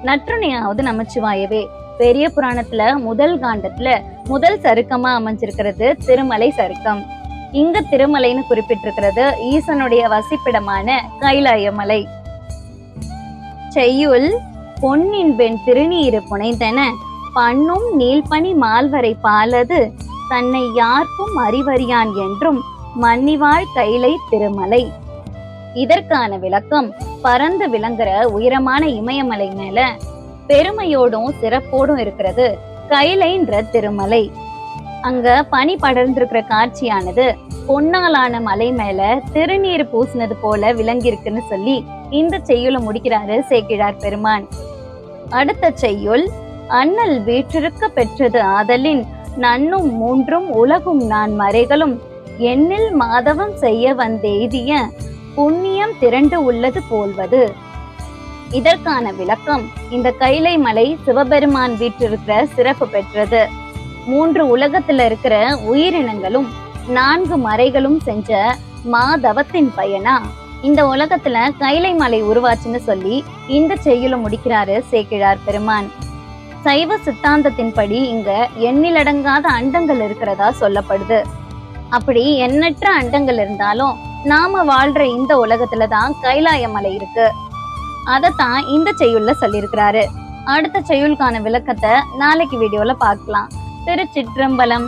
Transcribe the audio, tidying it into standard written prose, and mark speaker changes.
Speaker 1: நற்றுணையாவது நமச்சிவாயவே. பெரிய புராணத்துல முதல் காண்டத்துல முதல் சருக்கமா அமைஞ்சிருக்கிறது திருமலை சருக்கம். இங்க திருமலைன்னு குறிப்பிட்டிருக்கிறது ஈசனுடைய வசிப்பிடமான கைலாய மலை. செய்யுள் பொன்னின் பெண் திருநீரு புனைந்தன பண்ணும் நீள்பனி மால்வரை பாலது தன்னை யாருக்கும் அறிவறியான் என்றும் மன்னிவாழ் கைலை திருமலை. இதற்கான விளக்கம், பறந்து விளங்குற உயரமான இமயமலை மேல பெருமையோடும் சிறப்போடும் இருக்கிறது கைலைன்ற திருமலை. அங்க பனி படர்ந்திருக்கிற காட்சியானது பொன்னாலான மலை மேல திருநீர் பூசினது போல விளங்கியிருக்குன்னு சொல்லி இந்த செய்யுளை முடிக்கிறாரு சேக்கிழார் பெருமான். அடுத்த செய்யுள், அண்ணல் வீற்றிருக்க பெற்றது ஆதலின் நன்னும் மூன்றும் உலகும் நான் மறைகளும் எண்ணில் மாதவம் செய்ய வந்தெய்திய புண்ணியம் திரண்டு உள்ளது போல்வது. இதற்கான விளக்கம், இந்த கைலை மலை சிவபெருமான் வீற்றிருக்கிற சிறப்பு பெற்றது. 3 உலகத்துல இருக்கிற உயிரினங்களும் 4 மறைகளும் செஞ்ச மாதவத்தின் பயனா இந்த உலகத்துல கைலை மலை உருவாச்சுன்னு சொல்லி இந்த செய்யுளை முடிக்கிறாரு சேக்கிழார் பெருமான். சைவ சித்தாந்தத்தின்படி இங்க எண்ணிலடங்காத அண்டங்கள் இருக்கிறதா சொல்லப்படுது. அப்படி எண்ணற்ற அண்டங்கள் இருந்தாலும் நாம வாழ்ற இந்த உலகத்துலதான் கைலாய மலை இருக்கு. அதத்தான் இந்த செய்யுள்ல சொல்லியிருக்கிறாரு. அடுத்த செய்யுளுக்கான விளக்கத்தை நாளைக்கு வீடியோல பார்க்கலாம். திருச்சிற்றம்பலம்.